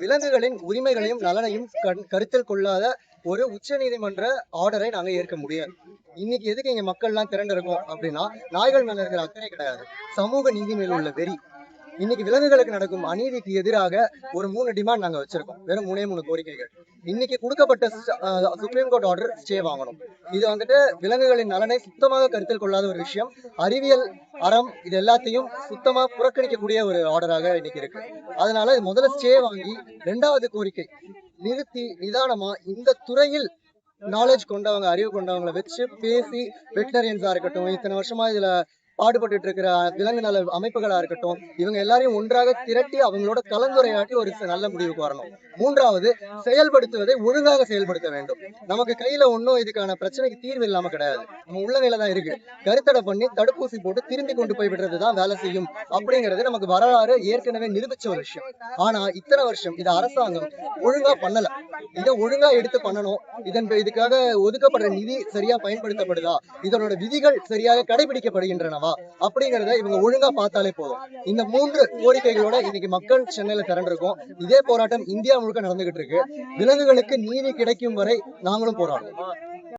விலங்குகளின் உரிமைகளையும் நலனையும் கருத்தில் கொள்ளாத ஒரு உச்ச நீதிமன்ற ஆர்டரை நாங்க ஏற்க முடியாது. இன்னைக்கு எதுக்கு இங்க மக்கள் எல்லாம் திரண்டு இருக்கோம் அப்படின்னா, நாய்கள் மேல இருக்கிற அக்கறை கிடையாது, சமூக நீதி மேல உள்ள வெறி. இன்னைக்கு விலங்குகளுக்கு நடக்கும் அநீதிக்கு எதிராக ஒரு 3 டிமாண்ட் நாங்க வச்சிருக்கோம். வெறும் 3 கோரிக்கைகள். இன்னைக்கு கொடுக்கப்பட்ட சுப்ரீம் கோர்ட் ஆர்டர் ஸ்டே வாங்கணும். இது வந்துட்டு விலங்குகளின் நலனை சுத்தமாக கருத்தில் கொள்ளாத ஒரு விஷயம். அறிவியல், அறம் இது எல்லாத்தையும் சுத்தமா புறக்கணிக்கக்கூடிய ஒரு ஆர்டராக இன்னைக்கு இருக்கு. அதனால முதல்ல ஸ்டே வாங்கி, 2வது கோரிக்கை நிறுத்தி நிதானமா இந்த துறையில் நாலேஜ் கொண்டவங்க, அறிவு கொண்டவங்களை வச்சு பேசி, வெட்டரியன்ஸா இருக்கட்டும், இத்தனை வருஷமா இதுல பாடுபட்டு இருக்கிற விலங்கு நல அமைப்புகளா இருக்கட்டும், இவங்க எல்லாரையும் ஒன்றாக திரட்டி அவங்களோட கலந்துரையாட்டி ஒரு நல்ல முடிவுக்கு வரணும். 3வது செயல்படுத்துவதை ஒழுங்காக செயல்படுத்த வேண்டும். நமக்கு கையில ஒன்றும் இதுக்கான பிரச்சனைக்கு தீர்வு இல்லாம கிடையாது, நம்ம உள்ளவையில தான் இருக்கு. கருத்தடை பண்ணி தடுப்பூசி போட்டு திரும்பி கொண்டு போய் விடுறதுதான் வேலை செய்யும் அப்படிங்கிறது நமக்கு வரலாறு ஏற்கனவே நிரூபிச்ச ஒரு விஷயம். ஆனா இத்தனை வருஷம் இதை அரசாங்கம் ஒழுங்கா பண்ணல. இதை ஒழுங்கா எடுத்து பண்ணணும். இதுக்காக ஒதுக்கப்படுற நிதி சரியா பயன்படுத்தப்படுதா, இதனோட விதிகள் சரியாக கடைபிடிக்கப்படுகின்றனவா அப்படிங்கறத இவங்க ஒழுங்கா பார்த்தாலே போதும். இந்த 3 கோரிக்கைகளோட இன்னைக்கு மக்கள் சென்னையில திரண்டிருக்கோம். இதே போராட்டம் இந்தியா முழுக்க நடந்துகிட்டு இருக்கு. விலங்குகளுக்கு நீதி கிடைக்கும் வரை நாங்களும் போராடுவோம்.